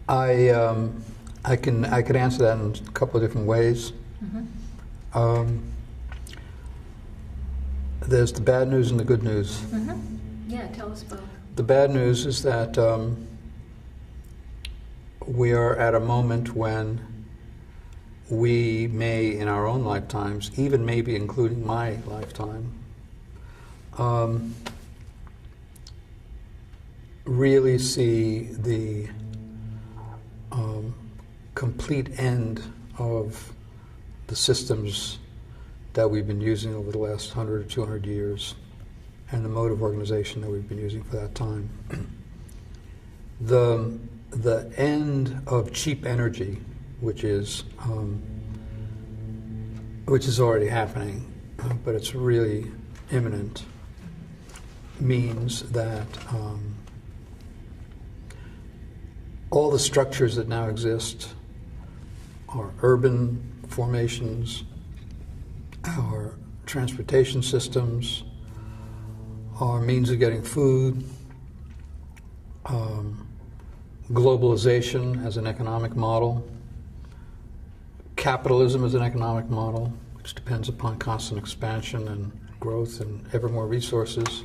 I could answer that in a couple of different ways. There's the bad news and the good news. Yeah, tell us both. The bad news is that we are at a moment when we may, in our own lifetimes, even maybe including my lifetime, really see the complete end of the systems that we've been using over the last 100 or 200 years and the mode of organization that we've been using for that time. The end of cheap energy, which is already happening, but it's really imminent, means that all the structures that now exist, our urban formations, our transportation systems, our means of getting food, globalization as an economic model, capitalism as an economic model, which depends upon constant expansion and growth and ever more resources,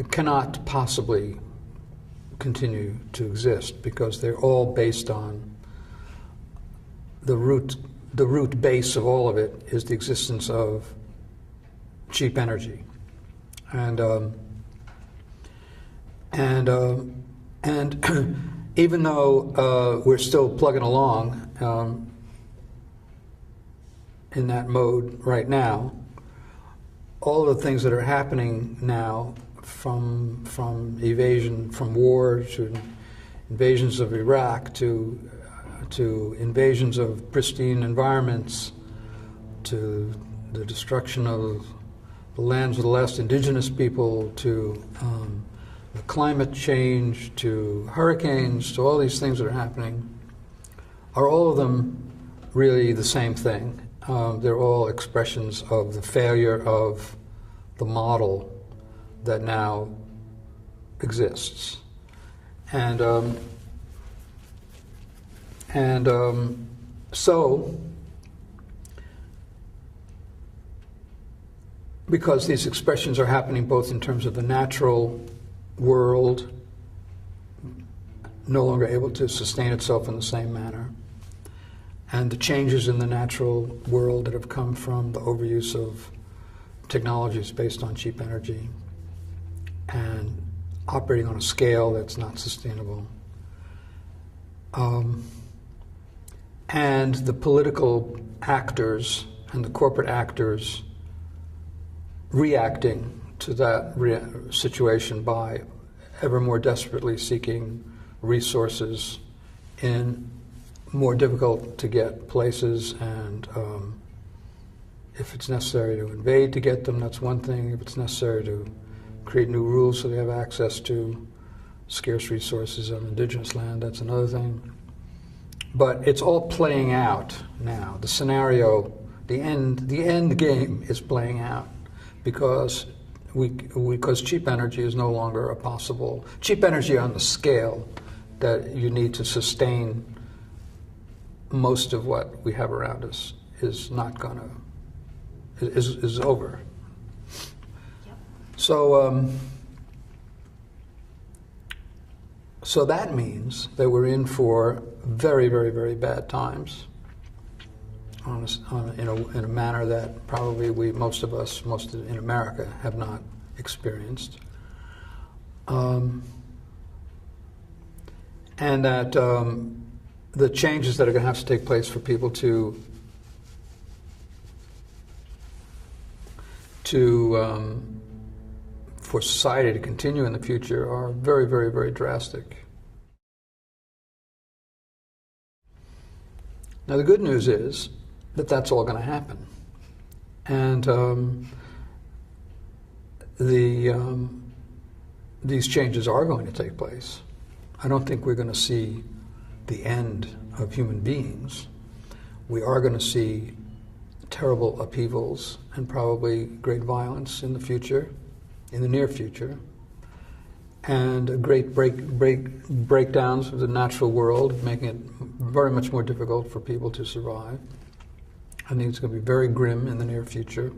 cannot possibly continue to exist because they're all based on the root base of all of it is the existence of cheap energy, and even though we're still plugging along in that mode right now, all the things that are happening now, from evasion, from war to invasions of Iraq to invasions of pristine environments, to the destruction of the lands of the last indigenous people, to the climate change, to hurricanes, to all these things that are happening, are all of them really the same thing. They're all expressions of the failure of the model that now exists. So, because these expressions are happening both in terms of the natural world, no longer able to sustain itself in the same manner, and the changes in the natural world that have come from the overuse of technologies based on cheap energy and operating on a scale that's not sustainable. And the political actors and the corporate actors reacting to that situation by ever more desperately seeking resources in more difficult to get places, and if it's necessary to invade to get them, that's one thing. If it's necessary to create new rules so they have access to scarce resources on indigenous land, that's another thing. But it's all playing out now. The scenario, the end game is playing out because cheap energy is no longer a possible, cheap energy on the scale that you need to sustain most of what we have around us is not gonna, is over. Yep. So that means that we're in for very, very, very bad times in a manner that probably most in America have not experienced. And that the changes that are going to have to take place for people for society to continue in the future are very, very, very drastic. Now the good news is that that's all going to happen. And these changes are going to take place. I don't think we're going to see the end of human beings. We are going to see terrible upheavals and probably great violence in the future, in the near future. and great breakdowns of the natural world, making it very much more difficult for people to survive. I think it's going to be very grim in the near future,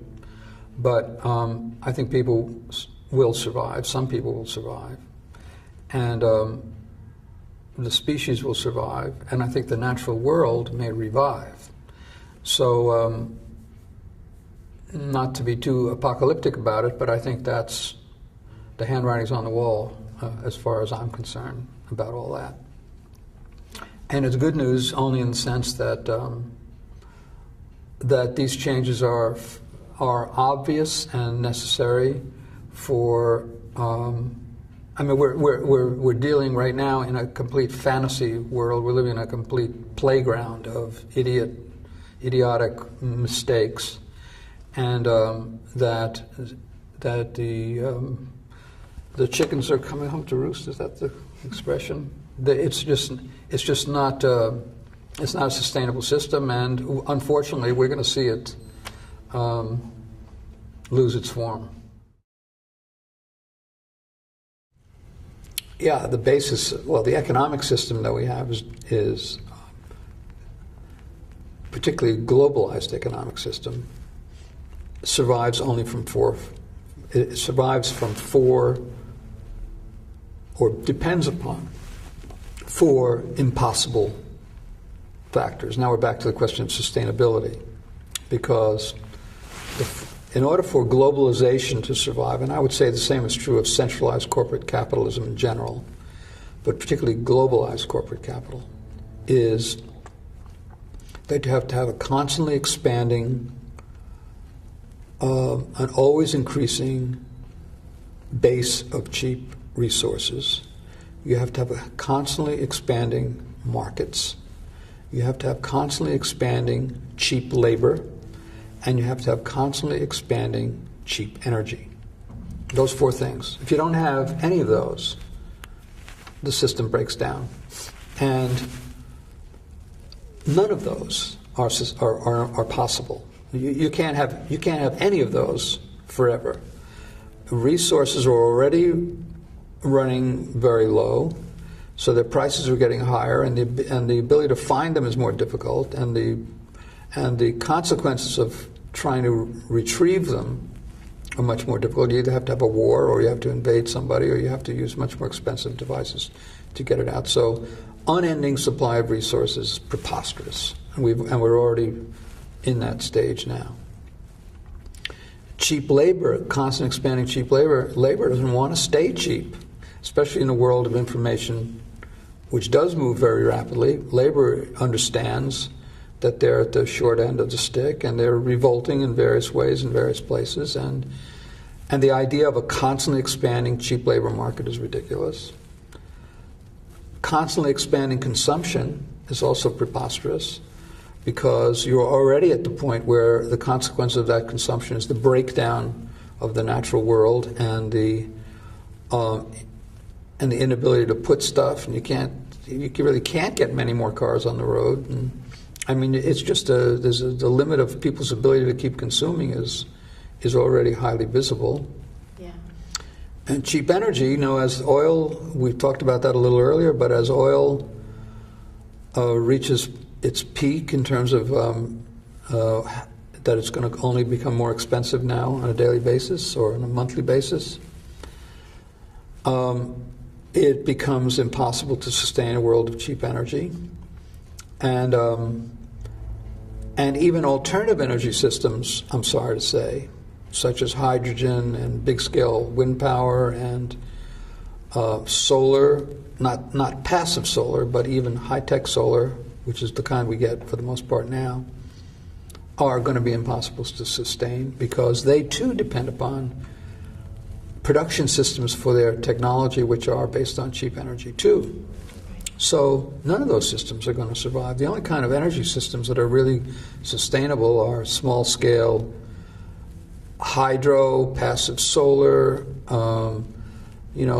but I think people will survive. Some people will survive, and the species will survive, and I think the natural world may revive. So, not to be too apocalyptic about it, but I think that's the handwriting's on the wall as far as I'm concerned about all that. And it's good news only in the sense that that these changes are obvious and necessary for. I mean, we're dealing right now in a complete fantasy world. We're living in a complete playground of idiotic mistakes, and that the chickens are coming home to roost. Is that the expression? It's just not it's not a sustainable system, and unfortunately, we're going to see it lose its form. Yeah, the basis, well, the economic system that we have is particularly globalized economic system, survives only from four, it survives from four, or depends upon four impossible factors. Now we're back to the question of sustainability, because in order for globalization to survive, and I would say the same is true of centralized corporate capitalism in general, but particularly globalized corporate capital, is that you have to have a constantly expanding, an always increasing base of cheap resources. You have to have a constantly expanding markets. You have to have constantly expanding cheap labor. And you have to have constantly expanding cheap energy. Those four things. If you don't have any of those, the system breaks down. And none of those are possible. You can't have any of those forever. Resources are already running very low, so their prices are getting higher, and the ability to find them is more difficult, and the consequences of trying to retrieve them are much more difficult. You either have to have a war, or you have to invade somebody, or you have to use much more expensive devices to get it out. So unending supply of resources is preposterous, and we're already in that stage now. Cheap labor, constant expanding cheap labor doesn't want to stay cheap, especially in a world of information which does move very rapidly. Labor understands that they're at the short end of the stick, and they're revolting in various ways in various places, and the idea of a constantly expanding cheap labor market is ridiculous. Constantly expanding consumption is also preposterous, because you're already at the point where the consequence of that consumption is the breakdown of the natural world and the inability to put stuff, and you really can't get many more cars on the road. And I mean, it's just the limit of people's ability to keep consuming is already highly visible. Yeah. And cheap energy, as oil, we talked about that a little earlier, but as oil reaches its peak in terms of that it's going to only become more expensive now on a daily basis or on a monthly basis, it becomes impossible to sustain a world of cheap energy. And even alternative energy systems, I'm sorry to say, such as hydrogen and big-scale wind power and solar, not passive solar, but even high-tech solar, which is the kind we get for the most part now, are going to be impossible to sustain, because they too depend upon production systems for their technology, which are based on cheap energy too. So none of those systems are going to survive. The only kind of energy systems that are really sustainable are small-scale hydro, passive solar,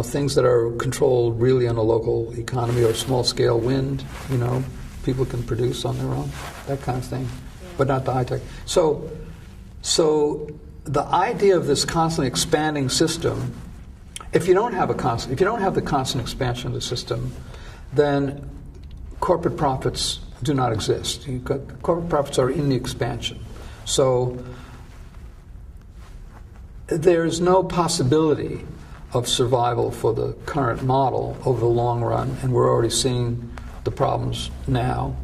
things that are controlled really on a local economy, or small-scale wind, people can produce on their own, that kind of thing, but not the high-tech. So the idea of this constantly expanding system if you don't have the constant expansion of the system, then corporate profits do not exist. Corporate profits are in the expansion. So there's no possibility of survival for the current model over the long run, and we're already seeing the problems now.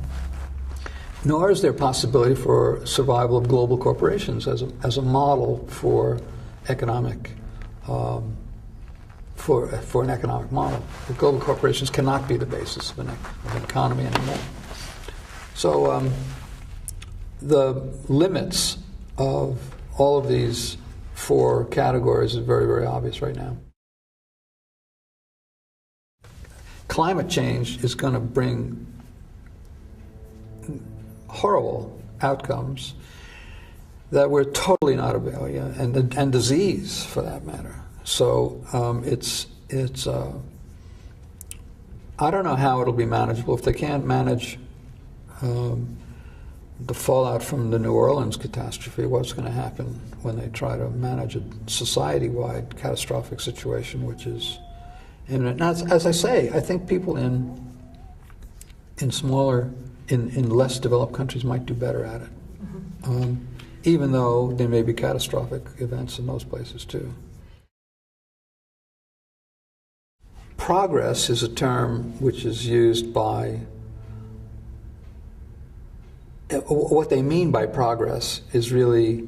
Nor is there possibility for survival of global corporations as a model for economic for an economic model. The global corporations cannot be the basis of an economy anymore. So the limits of all of these four categories is very, very obvious right now. Climate change is going to bring horrible outcomes that we're totally not aware of, and disease for that matter. So I don't know how it'll be manageable. If they can't manage the fallout from the New Orleans catastrophe, what's going to happen when they try to manage a society-wide catastrophic situation, which is imminent? Now, as I say, I think people in less developed countries might do better at it, even though there may be catastrophic events in those places too. Progress is a term which is used by, what they mean by progress is really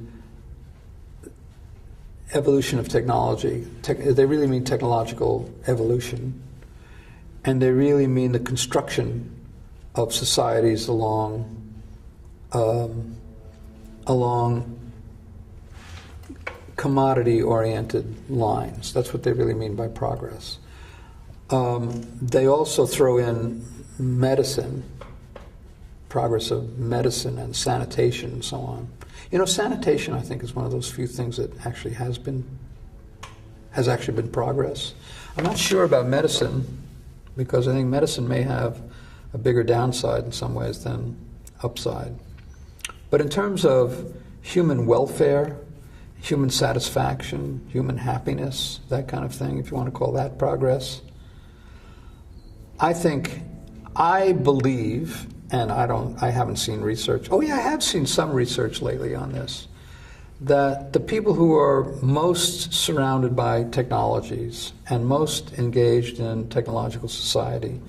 evolution of technology. They really mean technological evolution, and they really mean the construction of societies along commodity-oriented lines. That's what they really mean by progress. They also throw in medicine, progress of medicine and sanitation and so on. You know, sanitation, I think, is one of those few things that actually has actually been progress. I'm not sure about medicine, because I think medicine may have a bigger downside in some ways than upside. But in terms of human welfare, human satisfaction, human happiness, that kind of thing, if you want to call that progress, I believe, and I haven't seen research. Oh yeah, I have seen some research lately on this, that the people who are most surrounded by technologies and most engaged in technological society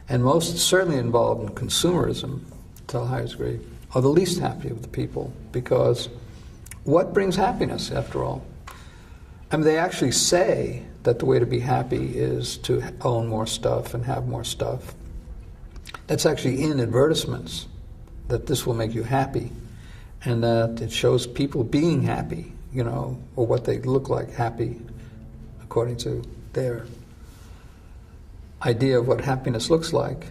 and most certainly involved in consumerism to the highest degree are the least happy of the people, because what brings happiness after all? I mean, they actually say that the way to be happy is to own more stuff and have more stuff. That's actually in advertisements, that this will make you happy, and that it shows people being happy, you know, or what they look like happy according to their idea of what happiness looks like.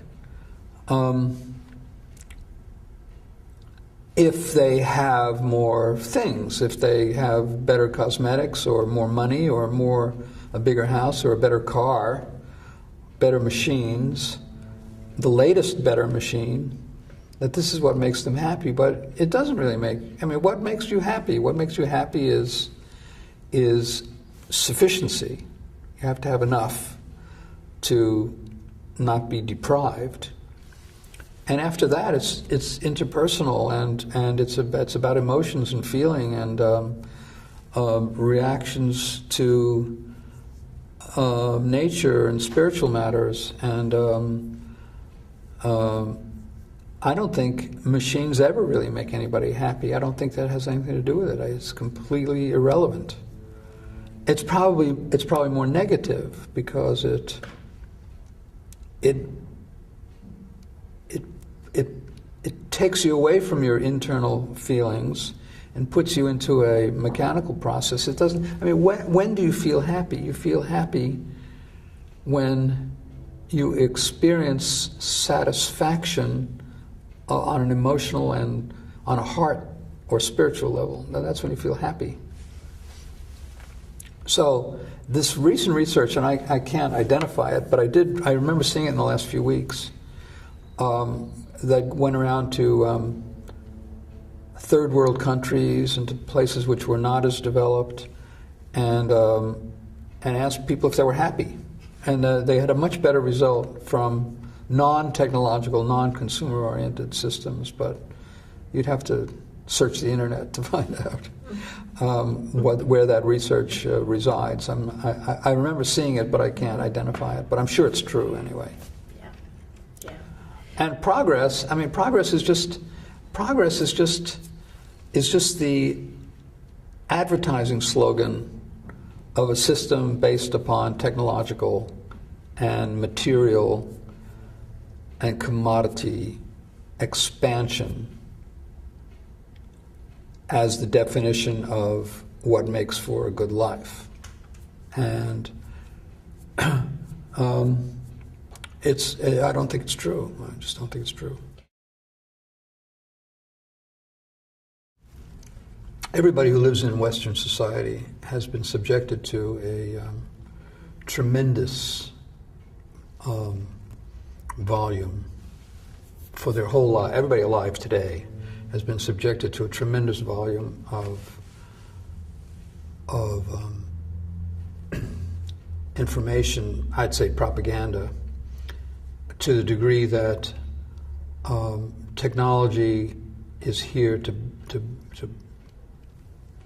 If they have more things, if they have better cosmetics or more money or a bigger house or a better car, better machines, the latest better machine, that this is what makes them happy. But it doesn't really what makes you happy? What makes you happy is sufficiency. You have to have enough to not be deprived. And after that, it's interpersonal, and it's about emotions and feeling and reactions to nature and spiritual matters. And I don't think machines ever really make anybody happy. I don't think that has anything to do with it. It's completely irrelevant. It's probably more negative, because it takes you away from your internal feelings and puts you into a mechanical process. It doesn't. I mean, when do you feel happy? You feel happy when you experience satisfaction on an emotional and on a heart or spiritual level. Now, that's when you feel happy. So this recent research, and I can't identify it, but I remember seeing it in the last few weeks, that went around to third world countries and to places which were not as developed, and and asked people if they were happy. And they had a much better result from non-technological, non-consumer-oriented systems, but you'd have to search the internet to find out where that research resides. I remember seeing it, but I can't identify it. But I'm sure it's true anyway. Yeah. Yeah. And progress is just the advertising slogan of a system based upon technological and material and commodity expansion as the definition of what makes for a good life. And I don't think it's true. I just don't think it's true. Everybody who lives in Western society has been subjected to a tremendous volume for their whole life. Everybody alive today has been subjected to a tremendous volume of information, I'd say propaganda, to the degree that technology is here to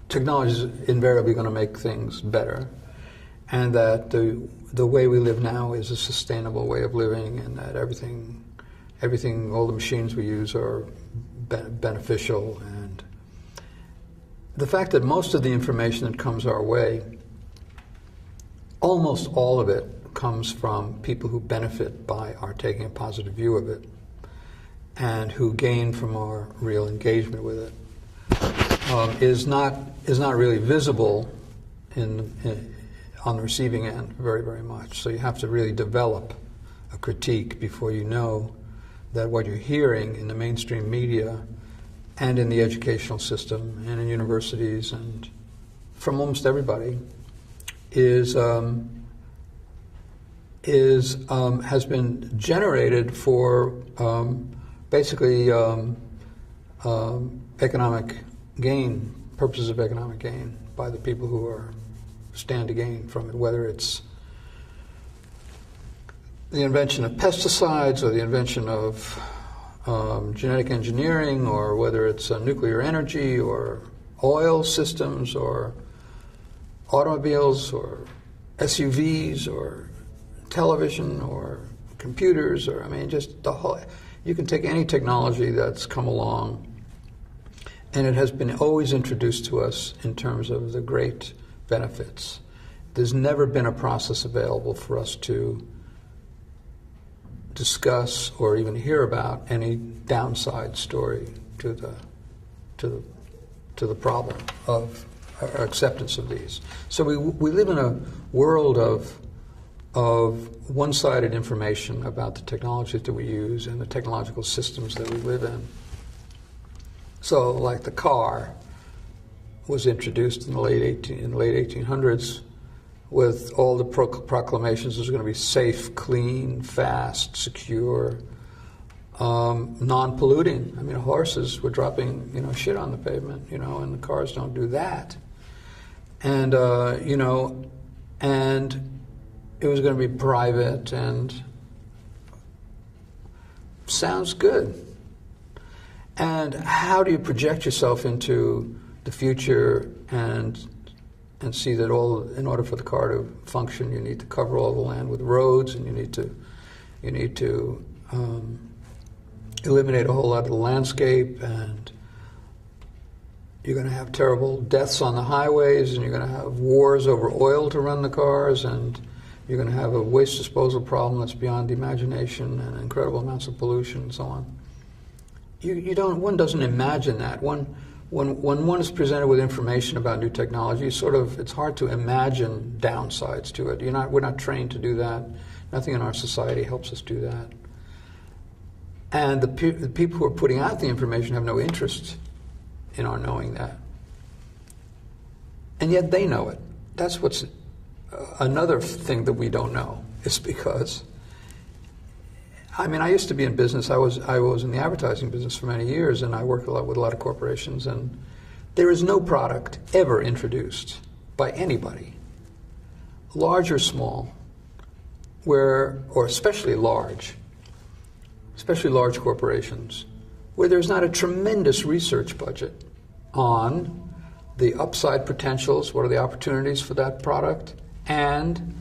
technology is invariably going to make things better, and that the way we live now is a sustainable way of living, and that everything, all the machines we use are beneficial. And the fact that most of the information that comes our way, almost all of it comes from people who benefit by our taking a positive view of it and who gain from our real engagement with it, is not really visible on the receiving end very, very much. So you have to really develop a critique before you know that what you're hearing in the mainstream media and in the educational system and in universities and from almost everybody has been generated for basically economic gain, purposes of economic gain by the people who stand to gain from it, whether it's the invention of pesticides or the invention of genetic engineering, or whether it's nuclear energy or oil systems or automobiles or SUVs or television or computers, or just the whole. You can take any technology that's come along, and it has been always introduced to us in terms of the great benefits. There's never been a process available for us to discuss or even hear about any downside story to the problem of our acceptance of these. So we live in a world of one-sided information about the technologies that we use and the technological systems that we live in. So, like the car was introduced in the late 1800s with all the proclamations it was going to be safe, clean, fast, secure, non-polluting. Horses were dropping shit on the pavement, and the cars don't do that. And and it was going to be private and sounds good. And how do you project yourself into the future and see that in order for the car to function, you need to cover all the land with roads, and you need to eliminate a whole lot of the landscape, and you're going to have terrible deaths on the highways, and you're going to have wars over oil to run the cars, and you're going to have a waste disposal problem that's beyond the imagination, and incredible amounts of pollution and so on. One doesn't imagine that. When one is presented with information about new technology, it's hard to imagine downsides to it. We're not trained to do that. Nothing in our society helps us do that. And the people who are putting out the information have no interest in our knowing that. And yet they know it. That's what's another thing that we don't know, is because I used to be in business. I was in the advertising business for many years, and I worked with a lot of corporations, and there is no product ever introduced by anybody large or small, or especially large corporations, where there's not a tremendous research budget on the upside potentials, what are the opportunities for that product, and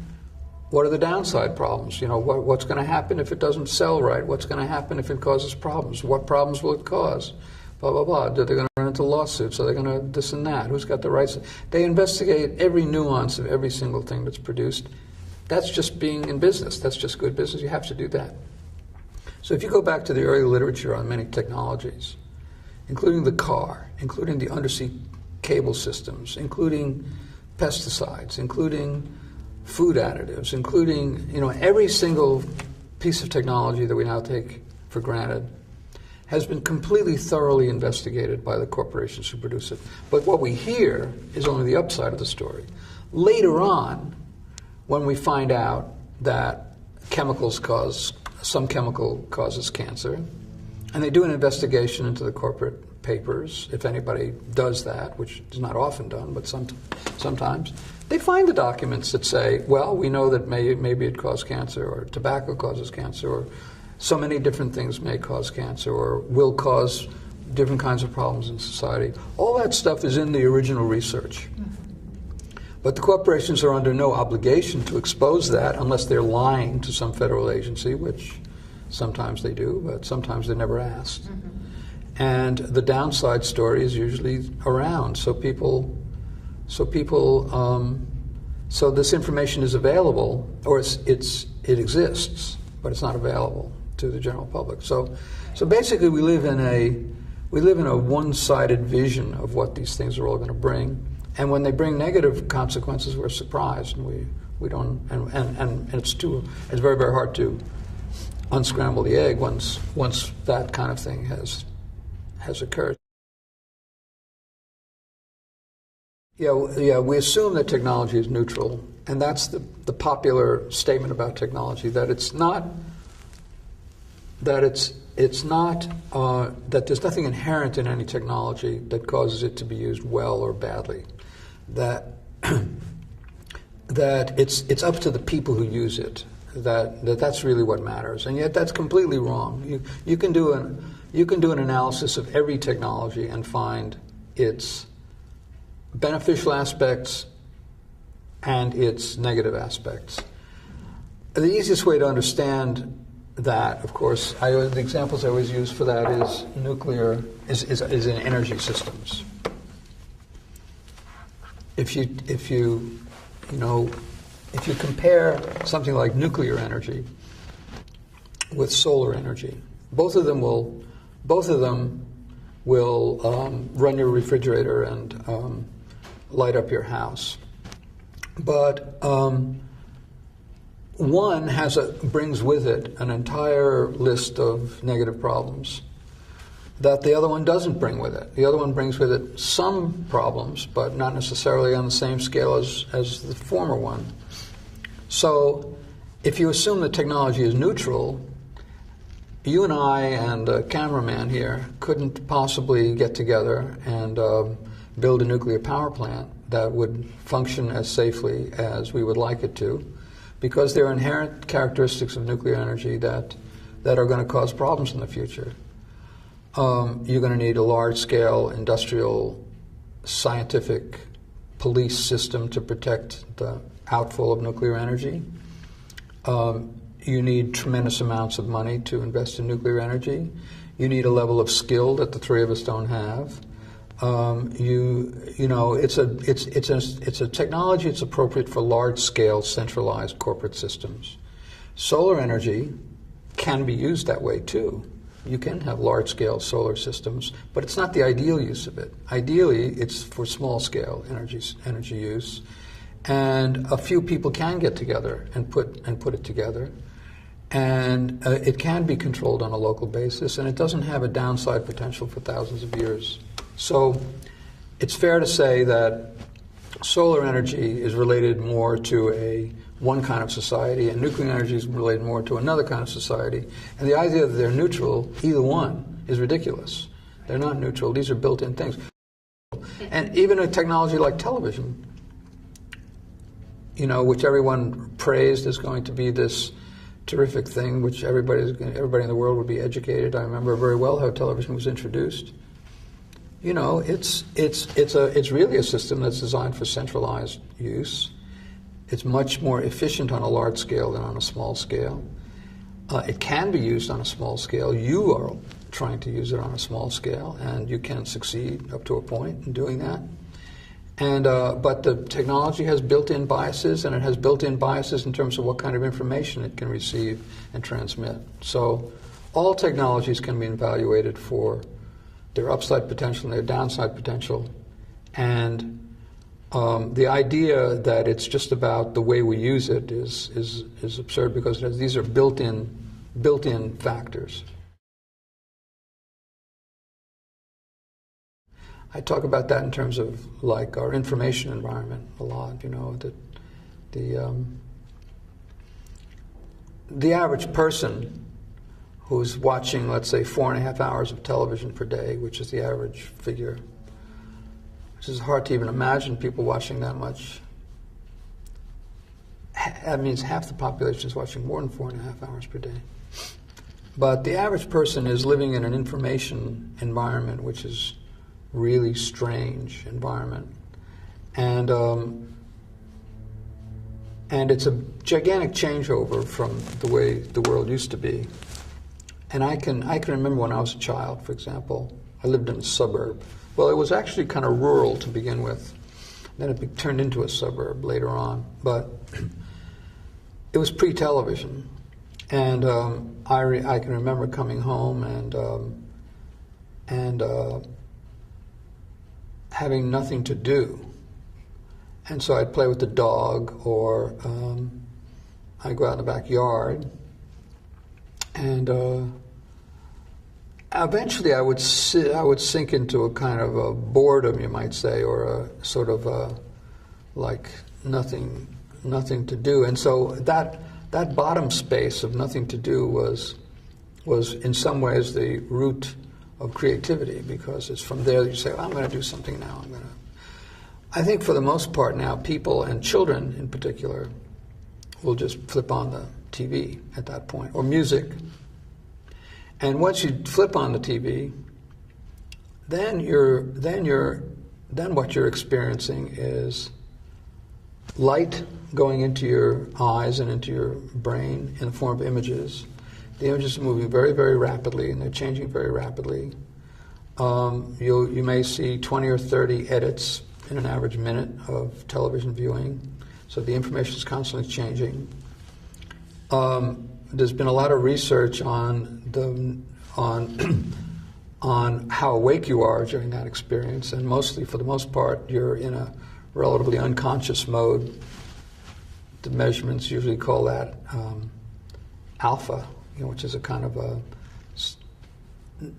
what are the downside problems? You know, what's going to happen if it doesn't sell right? What's going to happen if it causes problems? What problems will it cause? Blah, blah, blah. Are they going to run into lawsuits? Are they going to this and that? Who's got the rights? They investigate every nuance of every single thing that's produced. That's just being in business. That's just good business. You have to do that. So if you go back to the early literature on many technologies, including the car, including the undersea cable systems, including pesticides, including food additives, including, you know, every single piece of technology that we now take for granted has been completely thoroughly investigated by the corporations who produce it. But what we hear is only the upside of the story. Later on, when we find out that some chemical causes cancer, and they do an investigation into the corporate papers, if anybody does that, which is not often done, but sometimes, they find the documents that say, well, we know that maybe it caused cancer, or tobacco causes cancer, or so many different things may cause cancer, or will cause different kinds of problems in society. All that stuff is in the original research. But the corporations are under no obligation to expose that unless they're lying to some federal agency, which sometimes they do, but sometimes they're never asked. And the downside story is usually around. So this information is available, or it exists, but it's not available to the general public. So basically, we live in a one-sided vision of what these things are all going to bring. And when they bring negative consequences, we're surprised, and we don't. And it's very, very hard to unscramble the egg once that kind of thing has occurred. Yeah, we assume that technology is neutral, and that's the popular statement about technology, that it's not that there's nothing inherent in any technology that causes it to be used well or badly. That it's up to the people who use it. That's really what matters, and yet that's completely wrong. You can do an analysis of every technology and find its beneficial aspects and its negative aspects. The easiest way to understand that, of course, the examples I always use for that is nuclear is in energy systems. If you compare something like nuclear energy with solar energy, both of them will run your refrigerator and light up your house. But one brings with it an entire list of negative problems that the other one doesn't bring with it. The other one brings with it some problems, but not necessarily on the same scale as the former one. So if you assume that technology is neutral, you and I and a cameraman here couldn't possibly get together and build a nuclear power plant that would function as safely as we would like it to, because there are inherent characteristics of nuclear energy that are going to cause problems in the future. You're going to need a large-scale industrial, scientific police system to protect the outflow of nuclear energy. You need tremendous amounts of money to invest in nuclear energy. You need a level of skill that the three of us don't have. It's a technology that's appropriate for large-scale, centralized corporate systems. Solar energy can be used that way too. You can have large-scale solar systems, but it's not the ideal use of it. Ideally, it's for small-scale energy use, and a few people can get together and put it together, and it can be controlled on a local basis, and it doesn't have a downside potential for thousands of years. So it's fair to say that solar energy is related more to one kind of society, and nuclear energy is related more to another kind of society. And the idea that they're neutral, either one, is ridiculous. They're not neutral. These are built-in things. And even a technology like television, which everyone praised as going to be this terrific thing, which everybody in the world would be educated. I remember very well how television was introduced. It's really a system that's designed for centralized use. It's much more efficient on a large scale than on a small scale. It can be used on a small scale. You are trying to use it on a small scale, and you can succeed up to a point in doing that. And but the technology has built-in biases, and it has built-in biases in terms of what kind of information it can receive and transmit. So all technologies can be evaluated for their upside potential and their downside potential. And the idea that it's just about the way we use it is absurd, because these are built-in factors. I talk about that in terms of like our information environment a lot. That the average person who's watching, let's say, 4.5 hours of television per day, which is the average figure, which is hard to even imagine people watching that much. That means half the population is watching more than 4.5 hours per day. But the average person is living in an information environment which is really strange environment, and it's a gigantic changeover from the way the world used to be. And I can remember when I was a child, for example, I lived in a suburb. Well, it was actually kind of rural to begin with. Then it turned into a suburb later on, but it was pre-television, and I can remember coming home and having nothing to do. And so I'd play with the dog, or I'd go out in the backyard, and eventually I would sink into a kind of a boredom, you might say, or a sort of like nothing to do. And so that bottom space of nothing to do was in some ways the root of creativity, because it's from there that you say, I'm going to do something now. I think for the most part now, people, and children in particular, will just flip on the TV at that point, or music. And once you flip on the TV, then what you're experiencing is light going into your eyes and into your brain in the form of images. The images are moving very, very rapidly, and they're changing very rapidly. You may see 20 or 30 edits in an average minute of television viewing, so the information is constantly changing. There's been a lot of research on how awake you are during that experience, and mostly, for the most part, you're in a relatively unconscious mode. The measurements usually call that alpha, which is a kind of a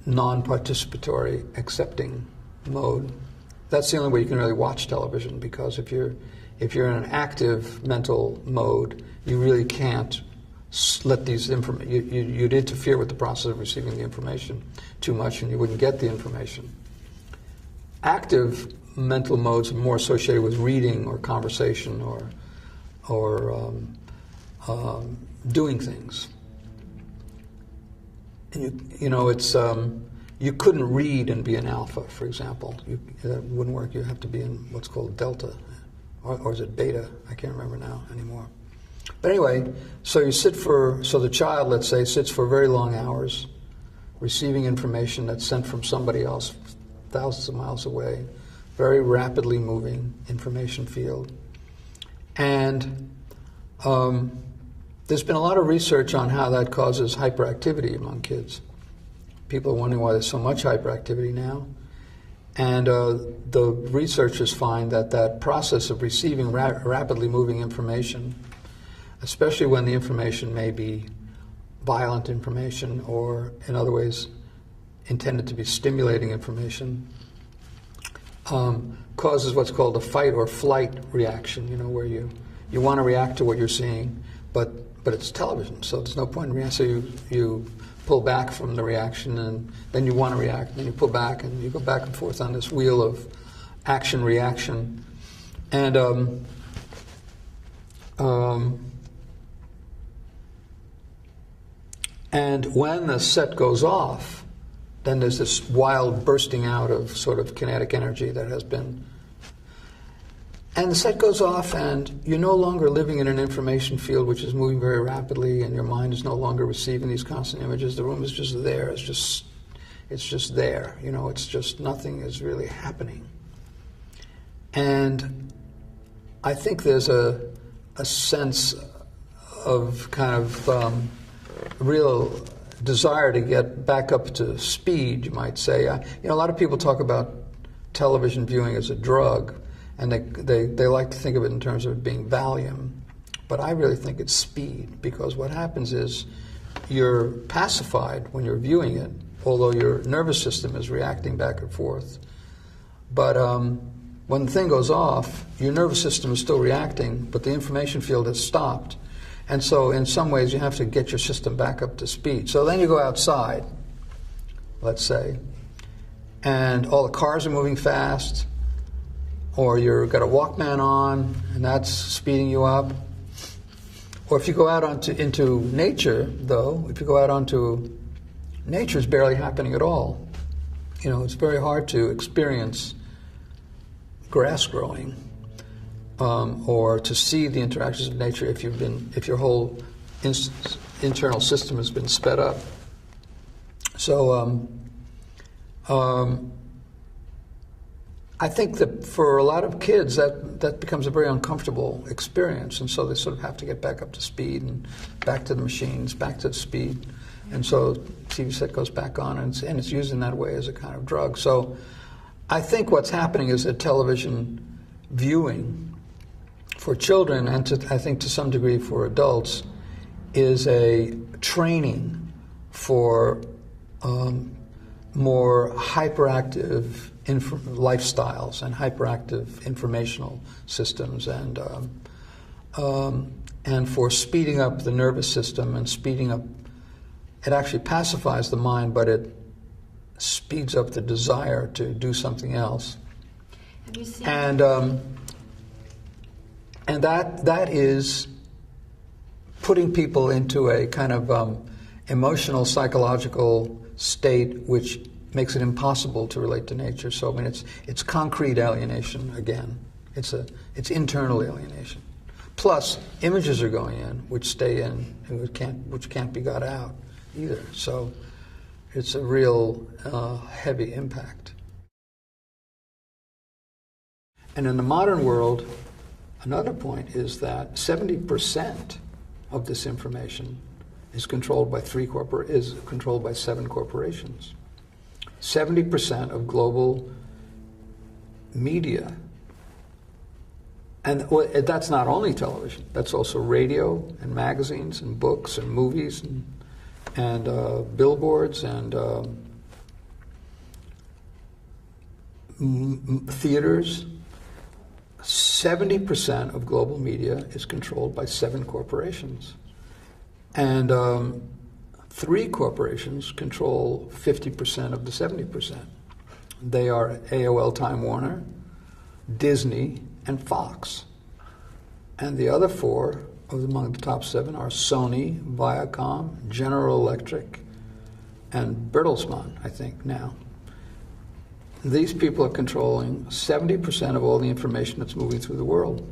non-participatory, accepting mode. That's the only way you can really watch television, because if you're in an active mental mode, you really can't let these you'd interfere with the process of receiving the information too much, and you wouldn't get the information. Active mental modes are more associated with reading or conversation or doing things. And it's you couldn't read and be an alpha, for example. That wouldn't work. You have to be in what's called delta, or is it beta? I can't remember now anymore. But anyway, so the child, let's say, sits for very long hours, receiving information that's sent from somebody else, thousands of miles away, very rapidly moving information field. And there's been a lot of research on how that causes hyperactivity among kids. People are wondering why there's so much hyperactivity now. And the researchers find that process of receiving rapidly moving information, especially when the information may be violent information or, in other ways, intended to be stimulating information, causes what's called a fight or flight reaction, where you want to react to what you're seeing, but it's television, so there's no point in reacting. So you pull back from the reaction, and then you want to react, and then you pull back, and you go back and forth on this wheel of action-reaction. And And when the set goes off, then there's this wild bursting out of sort of kinetic energy that has been. And the set goes off, and you're no longer living in an information field which is moving very rapidly, and your mind is no longer receiving these constant images. The room is just there. It's just there. You know, it's just nothing is really happening. And I think there's a sense of kind of real desire to get back up to speed, you might say. You know, a lot of people talk about television viewing as a drug, and they like to think of it in terms of it being Valium. But I really think it's speed, because what happens is you're pacified when you're viewing it, although your nervous system is reacting back and forth. But when the thing goes off, your nervous system is still reacting, but the information field has stopped. And so in some ways you have to get your system back up to speed. So then you go outside, let's say, and all the cars are moving fast, or you've got a Walkman on, and that's speeding you up. Or if you go out into nature, though, if you go out onto nature, it's barely happening at all. You know, it's very hard to experience grass growing, or to see the interactions of nature if your whole internal system has been sped up. So I think that for a lot of kids that becomes a very uncomfortable experience, and so they sort of have to get back up to speed and back to the machines, back to the speed, and so TV set goes back on, and it's used in that way as a kind of drug. So I think what's happening is that television viewing for children, and I think to some degree for adults, is a training for more hyperactive lifestyles and hyperactive informational systems, and for speeding up the nervous system and speeding up. It actually pacifies the mind, but it speeds up the desire to do something else. Have you seen? And that is putting people into a kind of emotional, psychological state which makes it impossible to relate to nature. So I mean, it's concrete alienation again. It's internal alienation. Plus, images are going in which stay in and which can't be got out either. So it's a real heavy impact. And in the modern world, another point is that 70% of this information is controlled by 7 corporations. 70% of global media, and that's not only television. That's also radio and magazines and books and movies and billboards and theaters. 70% of global media is controlled by 7 corporations. And 3 corporations control 50% of the 70%. They are AOL Time Warner, Disney, and Fox. And the other 4, among the top 7, are Sony, Viacom, General Electric, and Bertelsmann, I think, now. These people are controlling 70% of all the information that's moving through the world.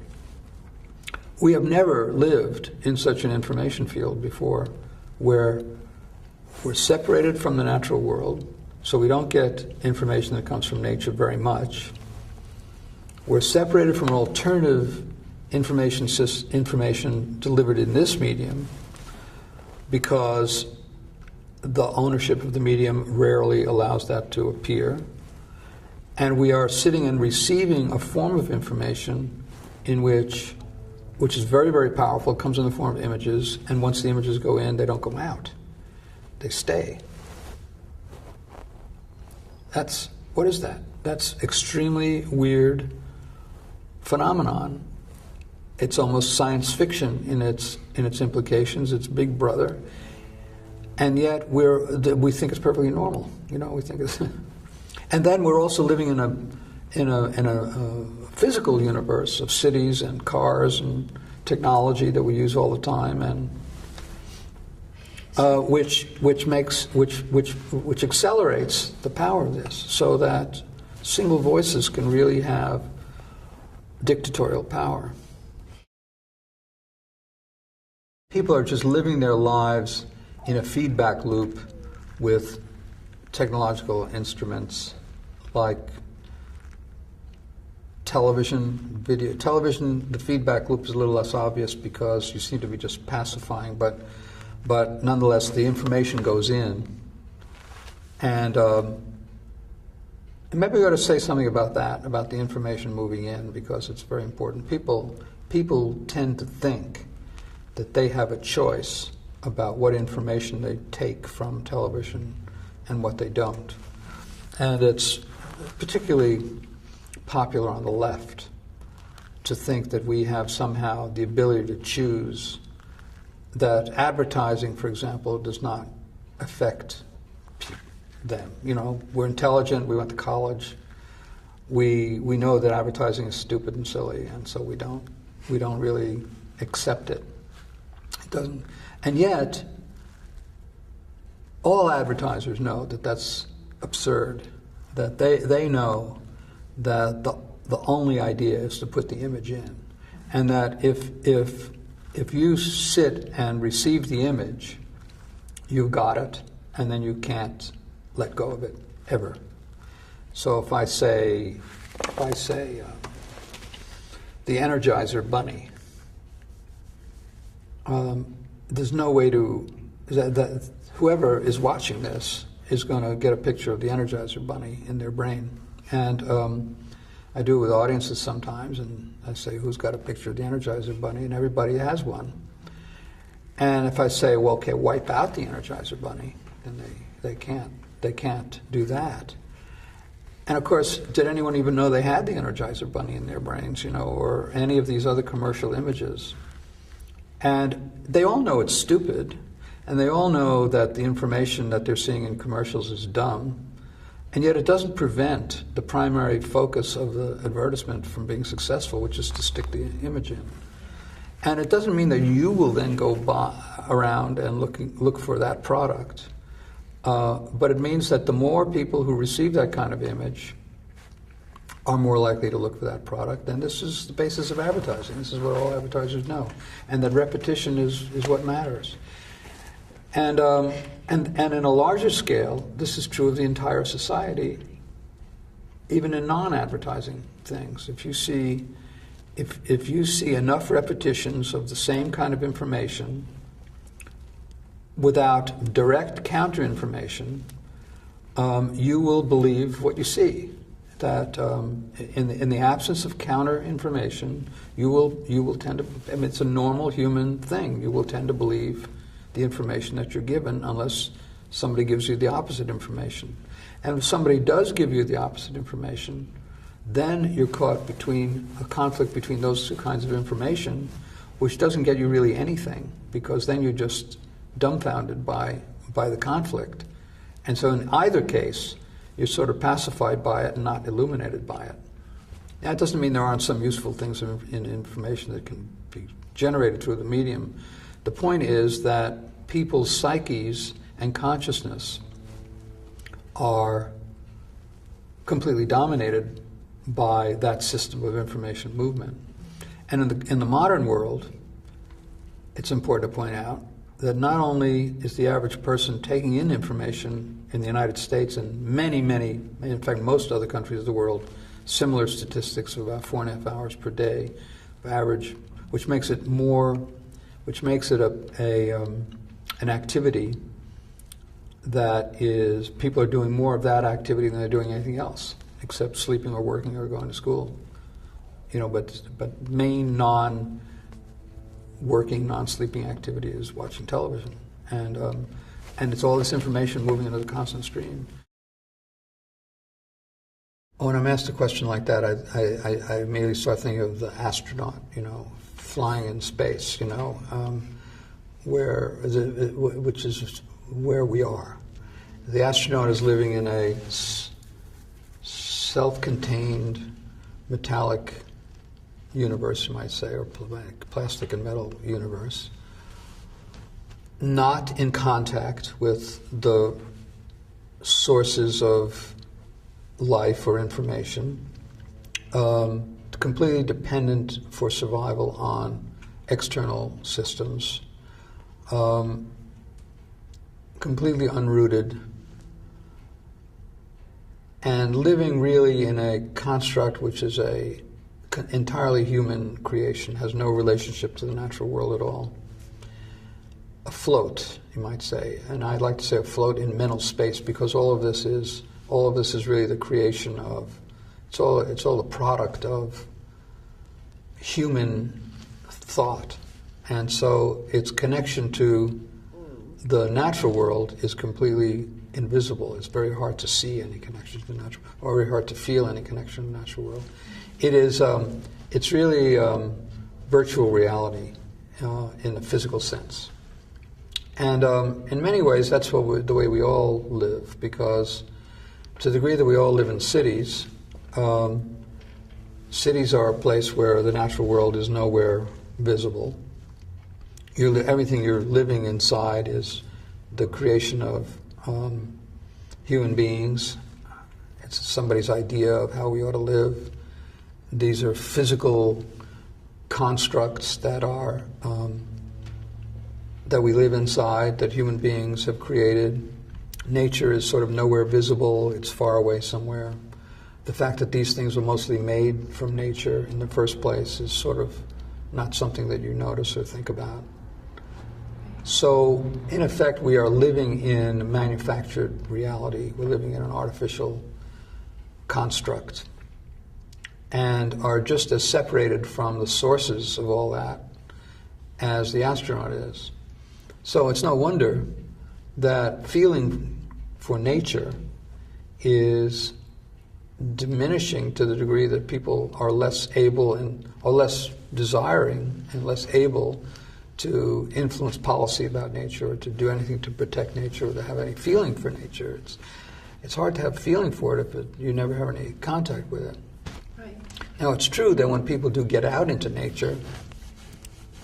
We have never lived in such an information field before, where we're separated from the natural world, so we don't get information that comes from nature very much. We're separated from alternative information delivered in this medium, because the ownership of the medium rarely allows that to appear. And we are sitting and receiving a form of information which is very, very powerful. It comes in the form of images, and once the images go in, they don't go out. They stay. What is that? That's extremely weird phenomenon. It's almost science fiction in its implications. It's Big Brother, and yet we think it's perfectly normal. You know, we think it's. And then we're also living in a physical universe of cities and cars and technology that we use all the time, and which accelerates the power of this, so that single voices can really have dictatorial power. People are just living their lives in a feedback loop with technological instruments like television, video. Television, the feedback loop is a little less obvious because you seem to be just pacifying, but nonetheless the information goes in. And maybe we ought to say something about that, about the information moving in, because it's very important. People tend to think that they have a choice about what information they take from television and what they don't. And it's particularly popular on the left to think that we have somehow the ability to choose, that advertising, for example, does not affect them. You know, we're intelligent, we went to college, we know that advertising is stupid and silly, and so we don't really accept it. It doesn't, and yet all advertisers know that that's absurd, that they know that the only idea is to put the image in, and that if you sit and receive the image, you've got it, and then you can't let go of it ever. So if I say the Energizer Bunny, there's no way to that whoever is watching this is going to get a picture of the Energizer Bunny in their brain. And I do it with audiences sometimes, and I say, who's got a picture of the Energizer Bunny? And everybody has one. And if I say, well, okay, wipe out the Energizer Bunny, then they can't do that. And of course, did anyone even know they had the Energizer Bunny in their brains, you know, or any of these other commercial images? And they all know it's stupid, and they all know that the information that they're seeing in commercials is dumb, and yet it doesn't prevent the primary focus of the advertisement from being successful, which is to stick the image in. And it doesn't mean that you will then go around and look for that product, but it means that the more people who receive that kind of image are more likely to look for that product. And this is the basis of advertising. This is what all advertisers know. And that repetition is what matters. And in a larger scale, this is true of the entire society, even in non-advertising things. If you see enough repetitions of the same kind of information without direct counter-information, you will believe what you see. That in the absence of counter-information, you will tend to, I mean, it's a normal human thing. You will tend to believe the information that you're given unless somebody gives you the opposite information. And if somebody does give you the opposite information, then you're caught between a conflict between those two kinds of information, which doesn't get you really anything, because then you're just dumbfounded by the conflict. And so in either case, you're sort of pacified by it and not illuminated by it. That doesn't mean there aren't some useful things in information that can be generated through the medium. The point is that people's psyches and consciousness are completely dominated by that system of information movement. And in the modern world, it's important to point out that not only is the average person taking in information in the United States and many, in fact most other countries of the world, similar statistics of about 4.5 hours per day of average, which makes it an activity that is, people are doing more of that activity than they're doing anything else, except sleeping or working or going to school. You know, but main non-working, non-sleeping activity is watching television. And it's all this information moving into the constant stream. When I'm asked a question like that, I immediately start thinking of the astronaut, you know, flying in space, you know, which is where we are. The astronaut is living in a self-contained metallic universe, you might say, or plastic and metal universe, not in contact with the sources of life or information, completely dependent for survival on external systems, completely unrooted, and living really in a construct which is a entirely human creation, has no relationship to the natural world at all. Afloat, you might say, and I'd like to say afloat in mental space, because all of this is really the creation of, it's all the product of human thought, and so its connection to the natural world is completely invisible. It's very hard to see any connection to the natural, or very hard to feel any connection to the natural world. It is, it's really virtual reality in the physical sense. And in many ways, that's the way we all live, because to the degree that we all live in cities, cities are a place where the natural world is nowhere visible. Everything you're living inside is the creation of human beings. It's somebody's idea of how we ought to live. These are physical constructs that are that we live inside, that human beings have created. Nature is sort of nowhere visible, it's far away somewhere. The fact that these things were mostly made from nature in the first place is sort of not something that you notice or think about. So, in effect, we are living in manufactured reality. We're living in an artificial construct, and are just as separated from the sources of all that as the astronaut is. So it's no wonder that feeling for nature is diminishing to the degree that people are less able or less desiring and less able to influence policy about nature, or to do anything to protect nature, or to have any feeling for nature. It's hard to have feeling for it if you never have any contact with it. Right. Now, it's true that when people do get out into nature,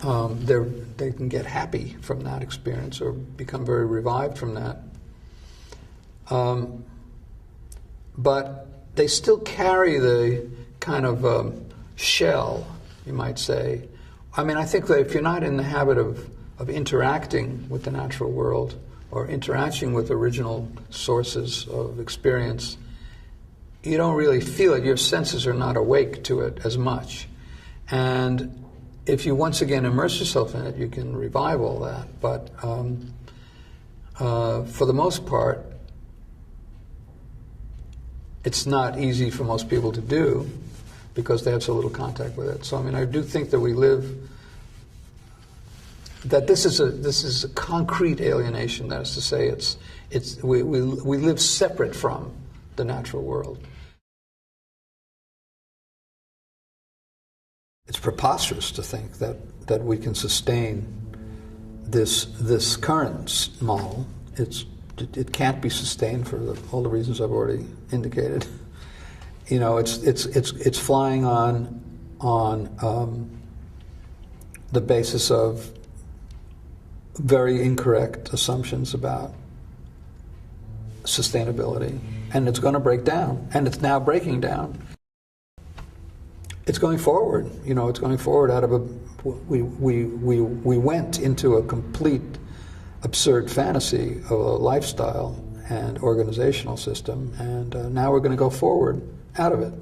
they can get happy from that experience or become very revived from that. But they still carry the kind of shell, you might say. I mean, I think that if you're not in the habit of interacting with the natural world, or interacting with original sources of experience, you don't really feel it. Your senses are not awake to it as much. And if you once again immerse yourself in it, you can revive all that. But for the most part, it's not easy for most people to do, because they have so little contact with it. So I mean, I do think that we live, that this is a concrete alienation. That is to say, we live separate from the natural world. It's preposterous to think that we can sustain this current model. It can't be sustained for all the reasons I've already indicated. You know, it's flying on the basis of very incorrect assumptions about sustainability, and it's going to break down, and it's now breaking down. It's going forward. You know, it's going forward out of we went into a complete absurd fantasy of a lifestyle and organizational system, and now we're going to go forward out of it.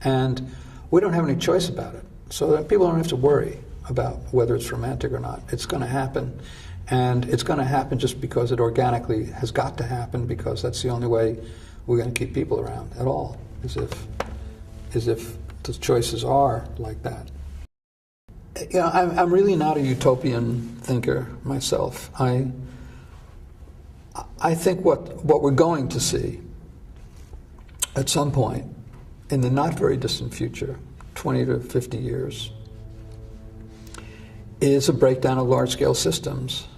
And we don't have any choice about it. So that people don't have to worry about whether it's romantic or not. It's going to happen. And it's going to happen just because it organically has got to happen, because that's the only way we're going to keep people around at all, is if the choices are like that. You know, I'm really not a utopian thinker myself. I think what we're going to see at some point in the not very distant future, 20 to 50 years, is a breakdown of large-scale systems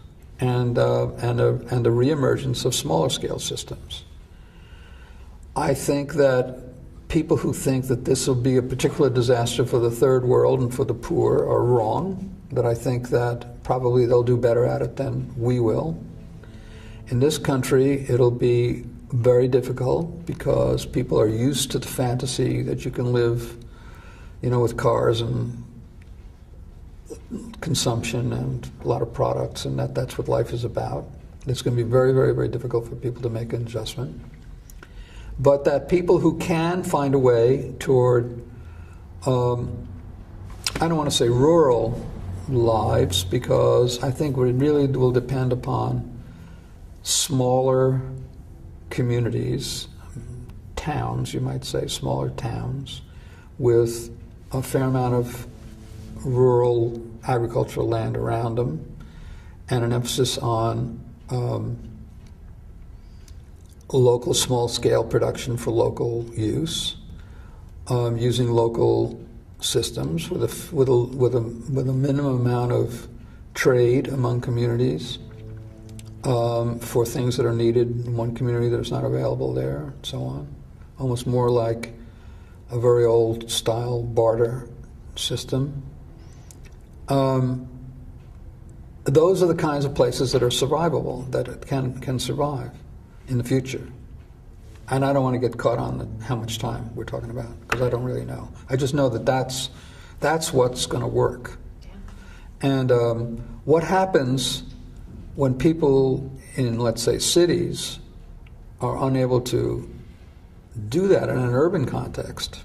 and a reemergence of smaller-scale systems. I think that people who think that this will be a particular disaster for the third world and for the poor are wrong, that I think that probably they'll do better at it than we will. In this country, it'll be very difficult because people are used to the fantasy that you can live, with cars and consumption and a lot of products, and that's what life is about. It's going to be very, very, very difficult for people to make an adjustment. But that people who can find a way toward, I don't want to say rural lives, because I think it really will depend upon smaller communities, towns, you might say, smaller towns, with a fair amount of rural agricultural land around them, and an emphasis on local small-scale production for local use, using local systems with a minimum amount of trade among communities for things that are needed in one community that is not available there, and so on. Almost more like a very old-style barter system. Those are the kinds of places that are survivable, that it can survive in the future. And I don't want to get caught on how much time we're talking about, because I don't really know. I just know that that's what's going to work. Yeah. And what happens when people in, let's say, cities are unable to do that in an urban context,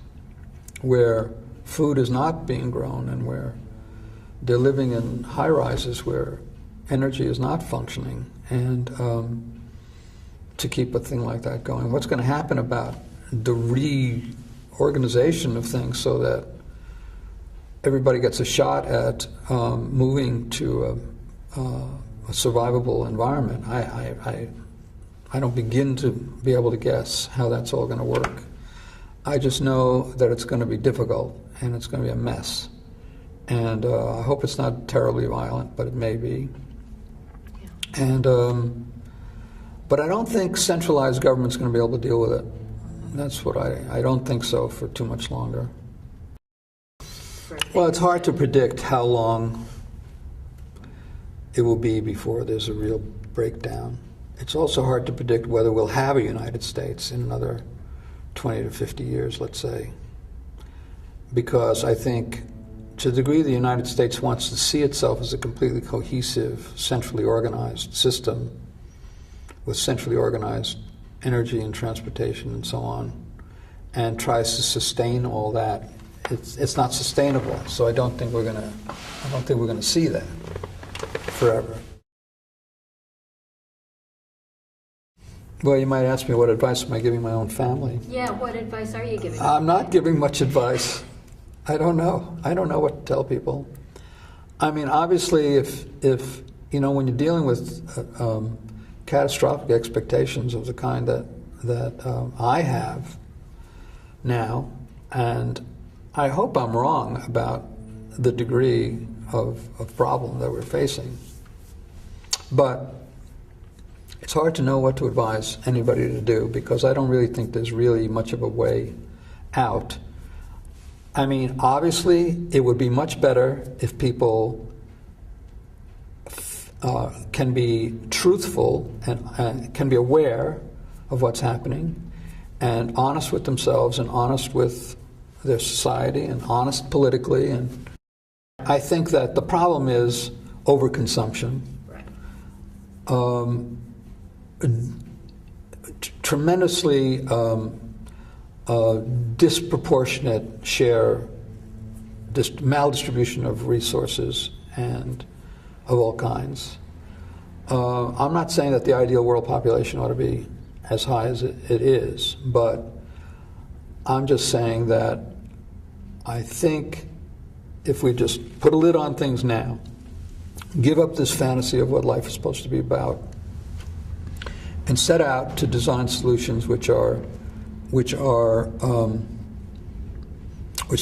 where food is not being grown and where they're living in high-rises where energy is not functioning, and to keep a thing like that going. What's going to happen about the reorganization of things so that everybody gets a shot at moving to a survivable environment? I don't begin to be able to guess how that's all going to work. I just know that it's going to be difficult and it's going to be a mess. And I hope it's not terribly violent, but it may be. Yeah. And but I don't think centralized government's going to be able to deal with it. That's what I don't think so for too much longer. Well, it's hard to predict how long it will be before there's a real breakdown. It's also hard to predict whether we'll have a United States in another 20 to 50 years, let's say. Because I think, to the degree the United States wants to see itself as a completely cohesive, centrally organized system with centrally organized energy and transportation and so on, and tries to sustain all that, it's not sustainable. So I don't think we're going to see that forever. Well, you might ask me, what advice am I giving my own family? Yeah, what advice are you giving? I'm not giving much advice. I don't know. I don't know what to tell people. I mean, obviously, if when you're dealing with catastrophic expectations of the kind that I have now, and I hope I'm wrong about the degree of problem that we're facing, but it's hard to know what to advise anybody to do, because I don't really think there's really much of a way out. I mean, obviously, it would be much better if people can be truthful and can be aware of what's happening and honest with themselves and honest with their society and honest politically. And I think that the problem is overconsumption. Right. Tremendously disproportionate maldistribution of resources and of all kinds. I'm not saying that the ideal world population ought to be as high as it is, but I'm just saying that I think if we just put a lid on things now, give up this fantasy of what life is supposed to be about, and set out to design solutions which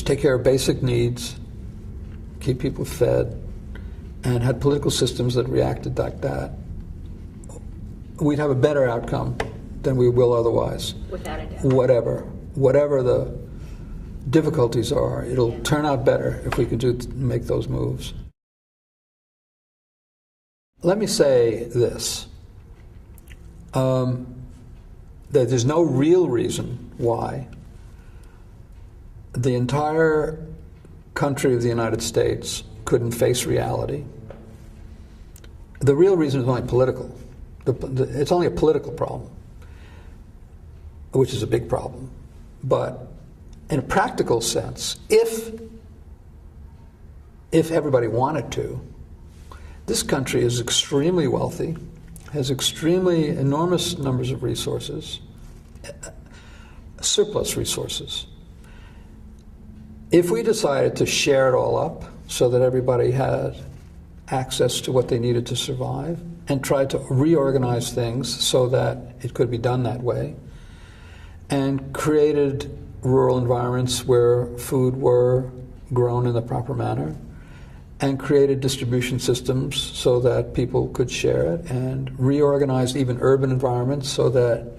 take care of basic needs, keep people fed, and had political systems that reacted like that, we'd have a better outcome than we will otherwise. Without a doubt. Whatever whatever the difficulties are, it'll turn out better if we can make those moves. Let me say this. That there's no real reason why the entire country of the United States couldn't face reality. The real reason is only political. It's only a political problem, which is a big problem. But in a practical sense, if everybody wanted to, this country is extremely wealthy, has extremely enormous numbers of resources, surplus resources. If we decided to share it all up so that everybody had access to what they needed to survive and tried to reorganize things so that it could be done that way, and created rural environments where food were grown in the proper manner, and created distribution systems so that people could share it, and reorganized even urban environments so that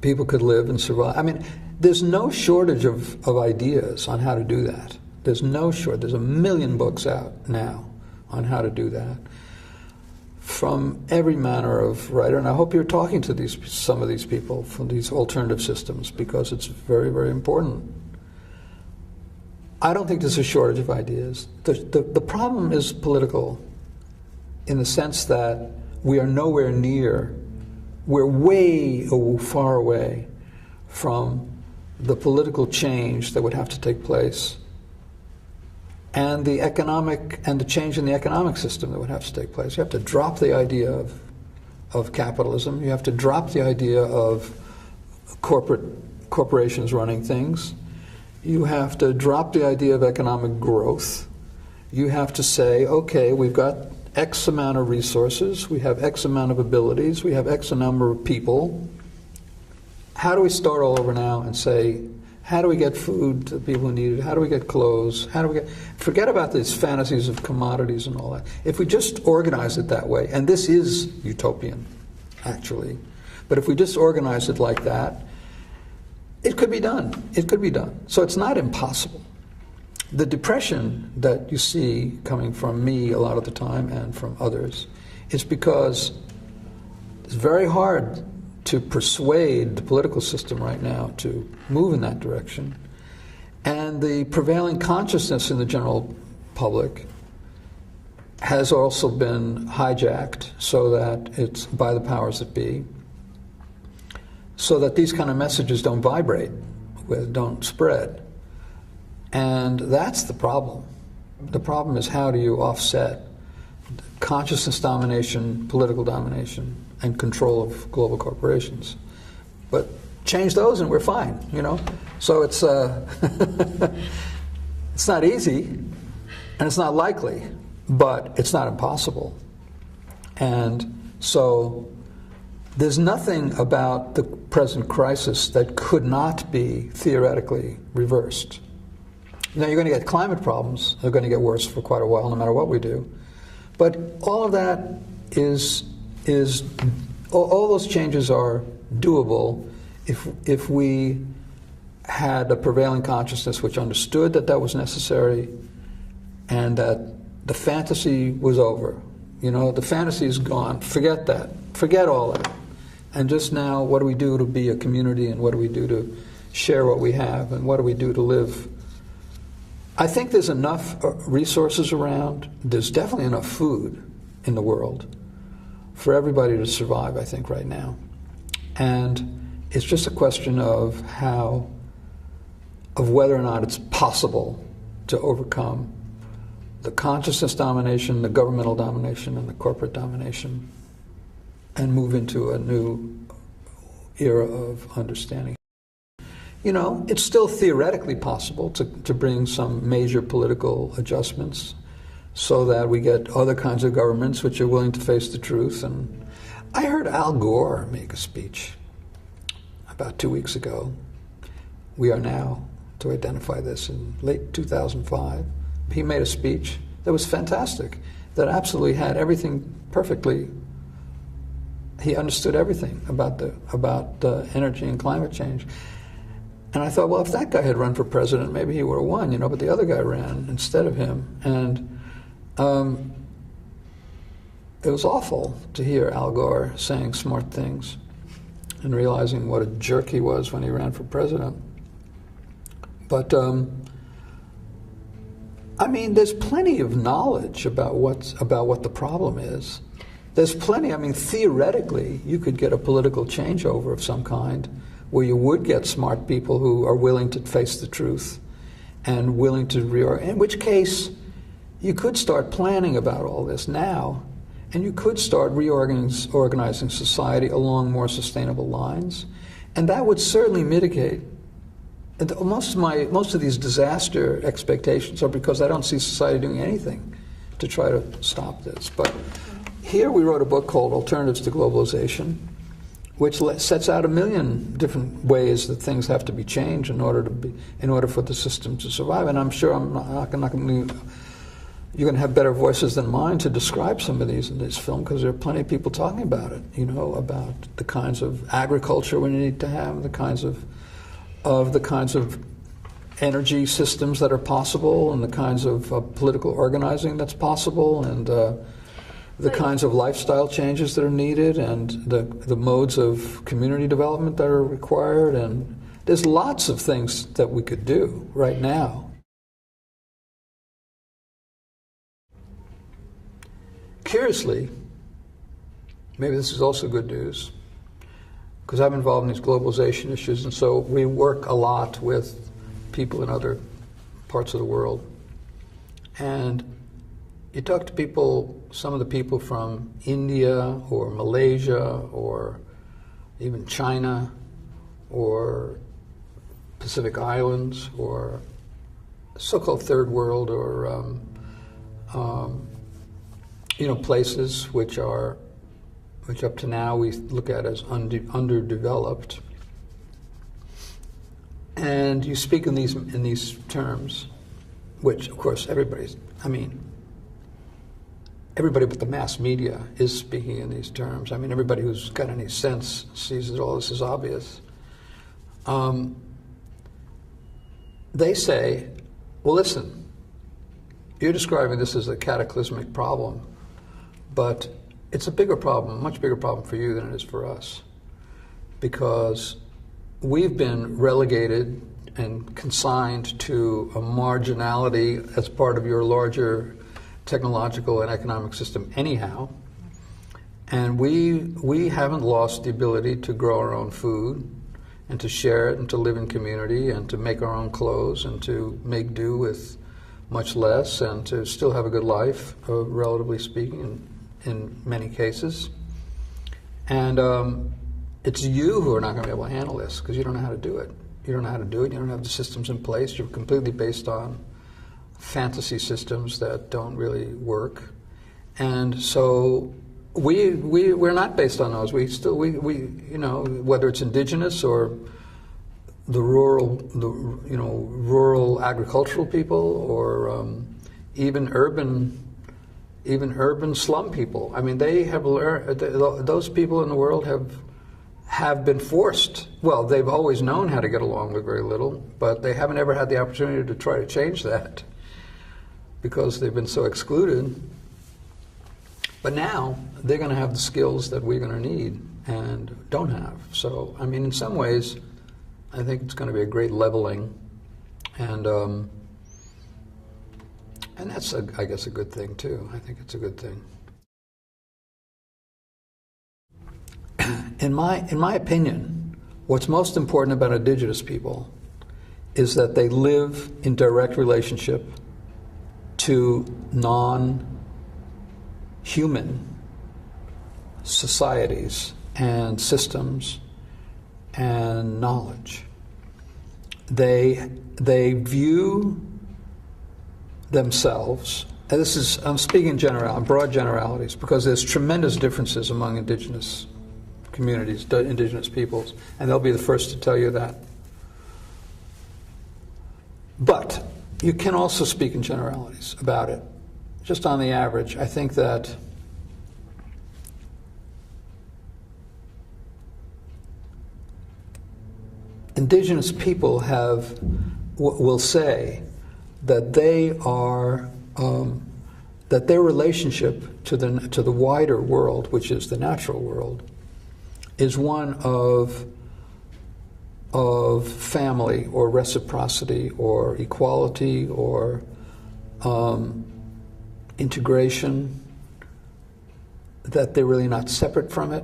people could live and survive. I mean, there's no shortage of ideas on how to do that. There's no shortage. There's a million books out now on how to do that from every manner of writer. And I hope you're talking to some of these people from these alternative systems, because it's very, very important. I don't think there's a shortage of ideas. The problem is political, in the sense that we are nowhere near, we're way far away from the political change that would have to take place, and the change in the economic system that would have to take place. You have to drop the idea of capitalism. You have to drop the idea of corporations running things. You have to drop the idea of economic growth. You have to say, okay, we've got X amount of resources, we have X amount of abilities, we have X number of people. How do we start all over now and say, how do we get food to the people who need it? How do we get clothes? Forget about these fantasies of commodities and all that. If we just organize it that way, and this is utopian, actually, but if we just organize it like that, it could be done. It could be done. So it's not impossible. The depression that you see coming from me a lot of the time and from others is because it's very hard to persuade the political system right now to move in that direction. And the prevailing consciousness in the general public has also been hijacked so that it's by the powers that be, so that these kind of messages don't vibrate, don't spread. And that's the problem. The problem is, how do you offset consciousness domination, political domination, and control of global corporations? But change those and we're fine, you know? So it's it's not easy, and it's not likely, but it's not impossible. And so there's nothing about the present crisis that could not be theoretically reversed. Now, you're going to get climate problems. They're going to get worse for quite a while, no matter what we do. But all of that all those changes are doable if we had a prevailing consciousness which understood that that was necessary, and that the fantasy was over. You know, the fantasy is gone. Forget that. Forget all that. And just now, what do we do to be a community, and what do we do to share what we have, and what do we do to live? I think there's enough resources around. There's definitely enough food in the world for everybody to survive, I think, right now. And it's just a question of whether or not it's possible to overcome the consciousness domination, the governmental domination, and the corporate domination, and move into a new era of understanding. You know, it's still theoretically possible to bring some major political adjustments so that we get other kinds of governments which are willing to face the truth. And I heard Al Gore make a speech about 2 weeks ago. We are now to identify this in late 2005. He made a speech that was fantastic, that absolutely had everything perfectly. He understood everything about the energy and climate change. And I thought, well, if that guy had run for president, maybe he would have won, but the other guy ran instead of him. And it was awful to hear Al Gore saying smart things and realizing what a jerk he was when he ran for president. But, there's plenty of knowledge about what the problem is. There's plenty, theoretically, you could get a political changeover of some kind where you would get smart people who are willing to face the truth and willing to in which case you could start planning about all this now, and you could start organizing society along more sustainable lines, and that would certainly mitigate. And most of these disaster expectations are because I don't see society doing anything to try to stop this. But here we wrote a book called Alternatives to Globalization, which sets out 1 million different ways that things have to be changed in order for the system to survive. And I'm sure you're going to have better voices than mine to describe some of these in this film, because there are plenty of people talking about it. About the kinds of agriculture we need to have, the kinds of energy systems that are possible, and the kinds of political organizing that's possible, and the kinds of lifestyle changes that are needed, and the modes of community development that are required. And there's lots of things that we could do right now. Curiously, maybe this is also good news, because I'm involved in these globalization issues, and so we work a lot with people in other parts of the world. And you talk to people, some of the people from India or Malaysia or even China or Pacific Islands or so-called third world, or places which up to now we look at as underdeveloped. And you speak in these terms, which of course everybody but the mass media is speaking in these terms. Everybody who's got any sense sees that all this is obvious. They say, well, listen, you're describing this as a cataclysmic problem, but it's a bigger problem, much bigger problem for you than it is for us, because we've been relegated and consigned to a marginality as part of your larger technological and economic system anyhow. And we haven't lost the ability to grow our own food and to share it and to live in community and to make our own clothes and to make do with much less and to still have a good life, relatively speaking, in many cases. And it's you who are not going to be able to handle this, because you don't know how to do it. You don't know how to do it. You don't have the systems in place. You're completely based on fantasy systems that don't really work. And so we're not based on those. We whether it's indigenous or the rural agricultural people, or even urban slum people. They have learned. Those people in the world have been forced. Well, they've always known how to get along with very little, but they haven't ever had the opportunity to try to change that because they've been so excluded. But now they're going to have the skills that we're going to need and don't have. So, in some ways, I think it's going to be a great leveling, and that's, I guess, a good thing too. I think it's a good thing. In my opinion, what's most important about indigenous people is that they live in direct relationship to non-human societies and systems and knowledge. They view themselves, and I'm speaking in broad generalities, because there's tremendous differences among indigenous communities, indigenous peoples, and they'll be the first to tell you that. But you can also speak in generalities about it. Just on the average, I think that indigenous people will say that they are that their relationship to the wider world, which is the natural world, is one of family or reciprocity or equality or integration, that they're really not separate from it,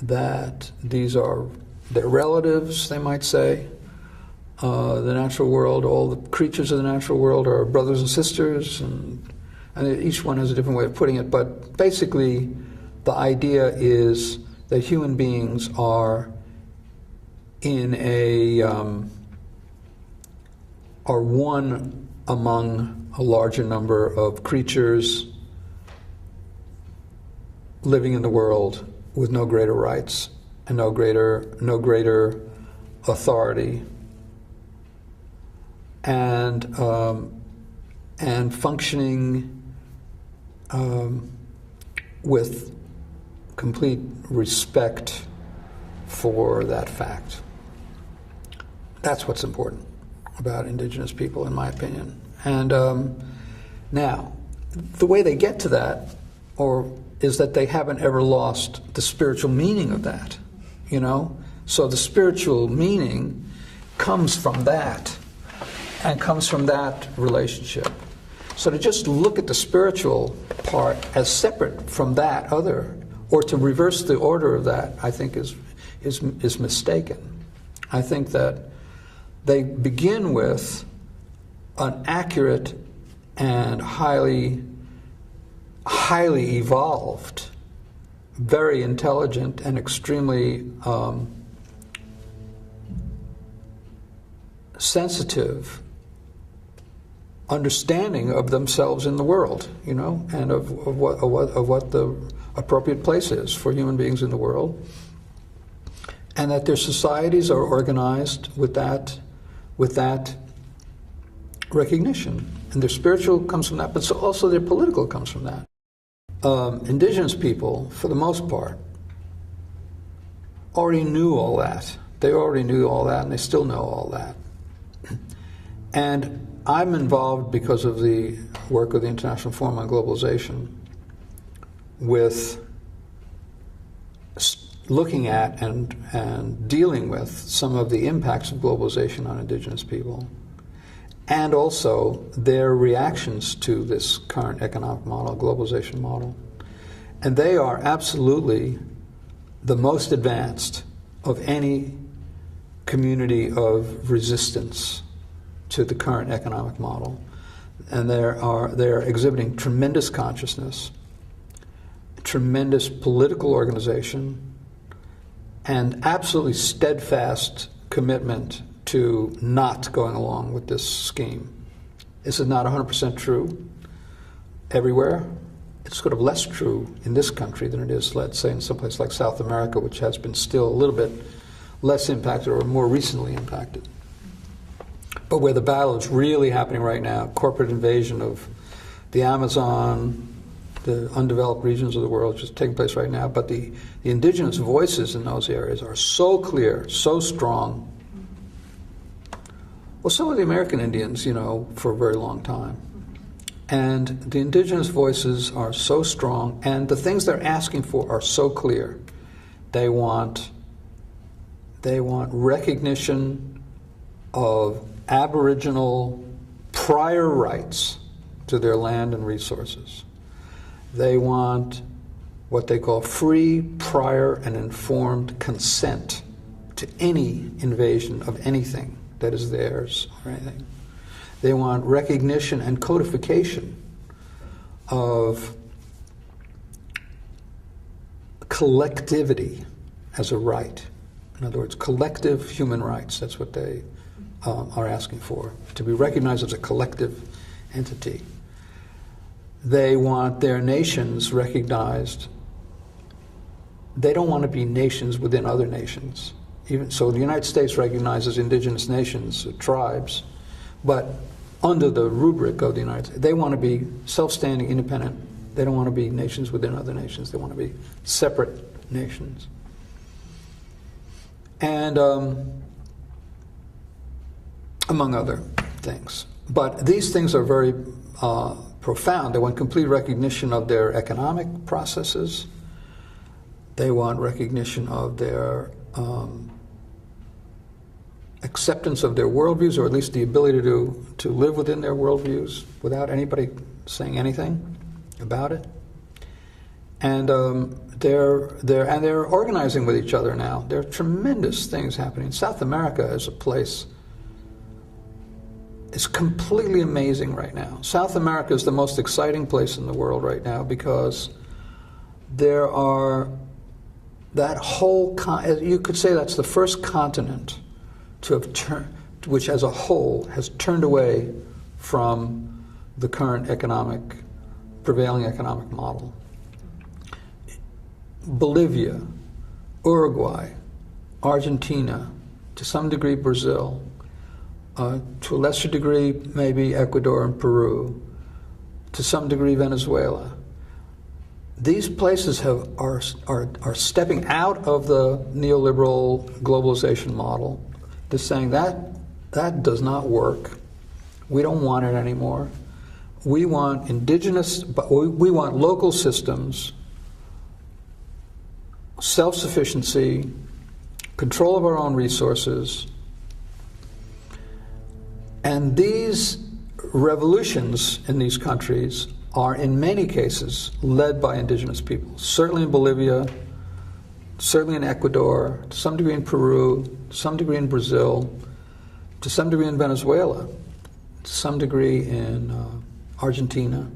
that these are their relatives, they might say. The natural world, all the creatures of the natural world are brothers and sisters, and each one has a different way of putting it, but basically the idea is that human beings are are one among a larger number of creatures living in the world with no greater rights and no greater authority, and functioning with complete respect for that fact. That's what's important about indigenous people, in my opinion. And now, the way they get to that, is that they haven't ever lost the spiritual meaning of that, you know? So the spiritual meaning comes from that, and comes from that relationship. So to just look at the spiritual part as separate from that other, or to reverse the order of that, I think is mistaken. I think that they begin with an accurate and highly evolved, very intelligent, and extremely sensitive understanding of themselves in the world, you know, and of what the appropriate place is for human beings in the world, and that their societies are organized with that recognition, and their spiritual comes from that, but so also their political comes from that. Indigenous people, for the most part, already knew all that. They already knew all that, and they still know all that. And I'm involved, because of the work of the International Forum on Globalization, with looking at and dealing with some of the impacts of globalization on indigenous people, and also their reactions to this current economic model, globalization model. And they are absolutely the most advanced of any community of resistance to the current economic model. And they're exhibiting tremendous consciousness, tremendous political organization, and absolutely steadfast commitment to not going along with this scheme. This is not 100% true everywhere. It's sort of less true in this country than it is, let's say, in some place like South America, which has been still a little bit less impacted or more recently impacted. But where the battle is really happening right now, corporate invasion of the Amazon, the undeveloped regions of the world, just taking place right now. But the indigenous voices in those areas are so clear, so strong. Well, so are the American Indians, you know, for a very long time. And the indigenous voices are so strong, and the things they're asking for are so clear. They want recognition of Aboriginal prior rights to their land and resources. They want what they call free, prior, and informed consent to any invasion of anything that is theirs or anything. They want recognition and codification of collectivity as a right. In other words, collective human rights. That's what they are asking for, to be recognized as a collective entity. They want their nations recognized. They don't want to be nations within other nations. Even so, the United States recognizes indigenous nations, tribes, but under the rubric of the United States. They want to be self-standing, independent. They don't want to be nations within other nations. They want to be separate nations. And among other things. But these things are very profound. They want complete recognition of their economic processes. They want recognition of their acceptance of their worldviews, or at least the ability to live within their worldviews without anybody saying anything about it. And they're organizing with each other now. There are tremendous things happening. South America is a place. It's completely amazing right now. South America is the most exciting place in the world right now because there are that whole. You could say that's the first continent to have which, as a whole, has turned away from the current prevailing economic model. Bolivia, Uruguay, Argentina, to some degree Brazil, to a lesser degree maybe Ecuador and Peru, to some degree Venezuela. These places are stepping out of the neoliberal globalization model. They're saying that does not work. We don't want it anymore. We want we want local systems, self-sufficiency, control of our own resources. And these revolutions in these countries are in many cases led by indigenous people. Certainly in Bolivia, certainly in Ecuador, to some degree in Peru, to some degree in Brazil, to some degree in Venezuela, to some degree in Argentina.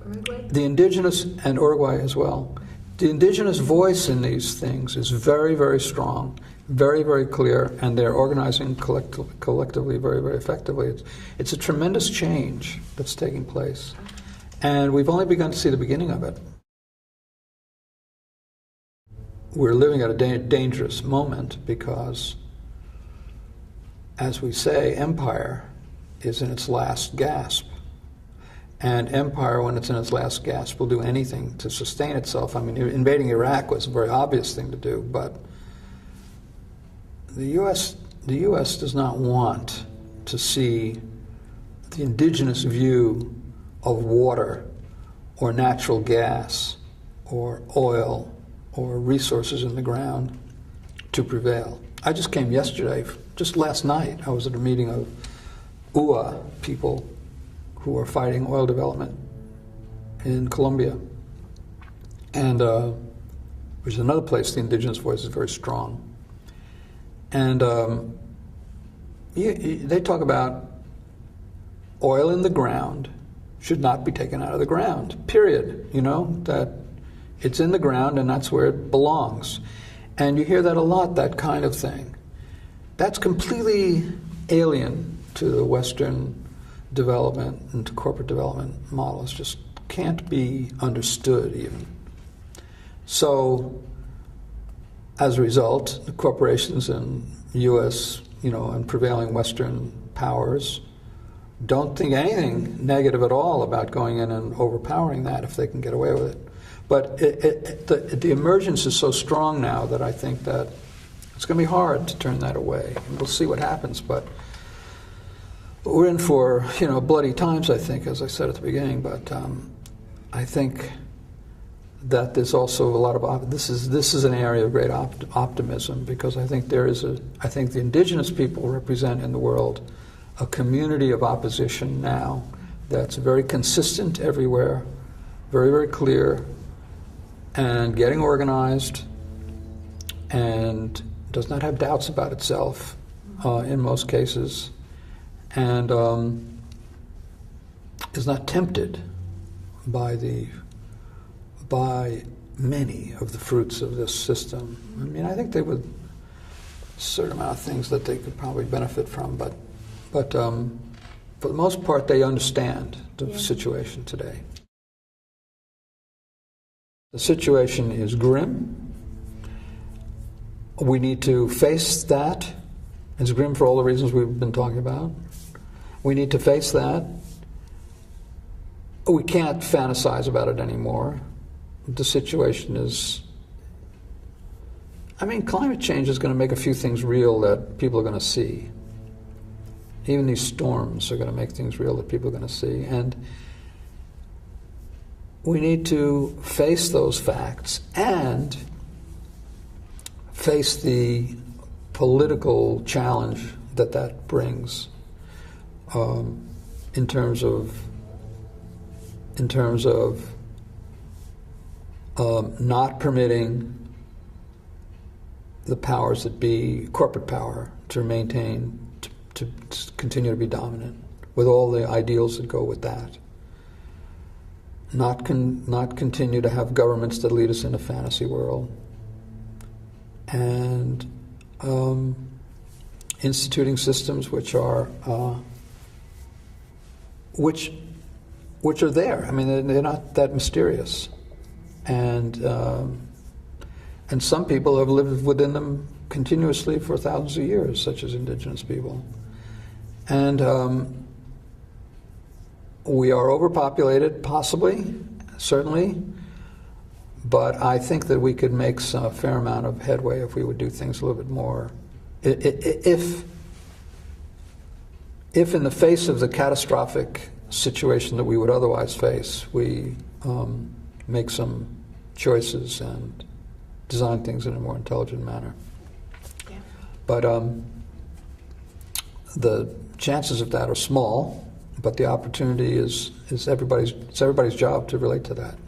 Uruguay? The indigenous, and Uruguay as well. The indigenous voice in these things is very, very strong, very, very clear, and they're organizing collectively very, very effectively. It's a tremendous change that's taking place, and we've only begun to see the beginning of it. We're living at a dangerous moment because, as we say, empire is in its last gasp. And empire, when it's in its last gasp, will do anything to sustain itself. I mean, invading Iraq was a very obvious thing to do, but the U.S. does not want to see the indigenous view of water or natural gas or oil or resources in the ground to prevail. I just came yesterday, just last night, I was at a meeting of UA people who are fighting oil development in Colombia. And which is another place the indigenous voice is very strong. And they talk about oil in the ground should not be taken out of the ground, period. You know, that it's in the ground and that's where it belongs. And you hear that a lot, that kind of thing. That's completely alien to the Western development and to corporate development models. Just can't be understood even. So, as a result, the corporations in U.S., and prevailing Western powers don't think anything negative at all about going in and overpowering that if they can get away with it. But the emergence is so strong now that I think that it's going to be hard to turn that away. And we'll see what happens, but we're in for, bloody times, I think, as I said at the beginning. But I think that there's also a lot of this is an area of great optimism, because I think I think the indigenous people represent in the world a community of opposition now that's very consistent everywhere, very, very clear, and getting organized, and does not have doubts about itself in most cases, and is not tempted by many of the fruits of this system. I mean, I think they would a certain amount of things that they could probably benefit from, but for the most part, they understand the situation today. The situation is grim. We need to face that. It's grim for all the reasons we've been talking about. We need to face that. We can't fantasize about it anymore. The situation is... climate change is going to make a few things real that people are going to see. Even these storms are going to make things real that people are going to see. And we need to face those facts and face the political challenge that brings in terms of not permitting the powers that be, corporate power, to maintain, to continue to be dominant, with all the ideals that go with that. Not continue to have governments that lead us in a fantasy world, and instituting systems which are there. I mean, they're not that mysterious, and some people have lived within them continuously for thousands of years, such as indigenous people. And we are overpopulated, possibly, certainly, but I think that we could make a fair amount of headway if we would do things a little bit more. If in the face of the catastrophic situation that we would otherwise face, we make some choices and design things in a more intelligent manner. Yeah. But the chances of that are small, but the opportunity is everybody's job to relate to that.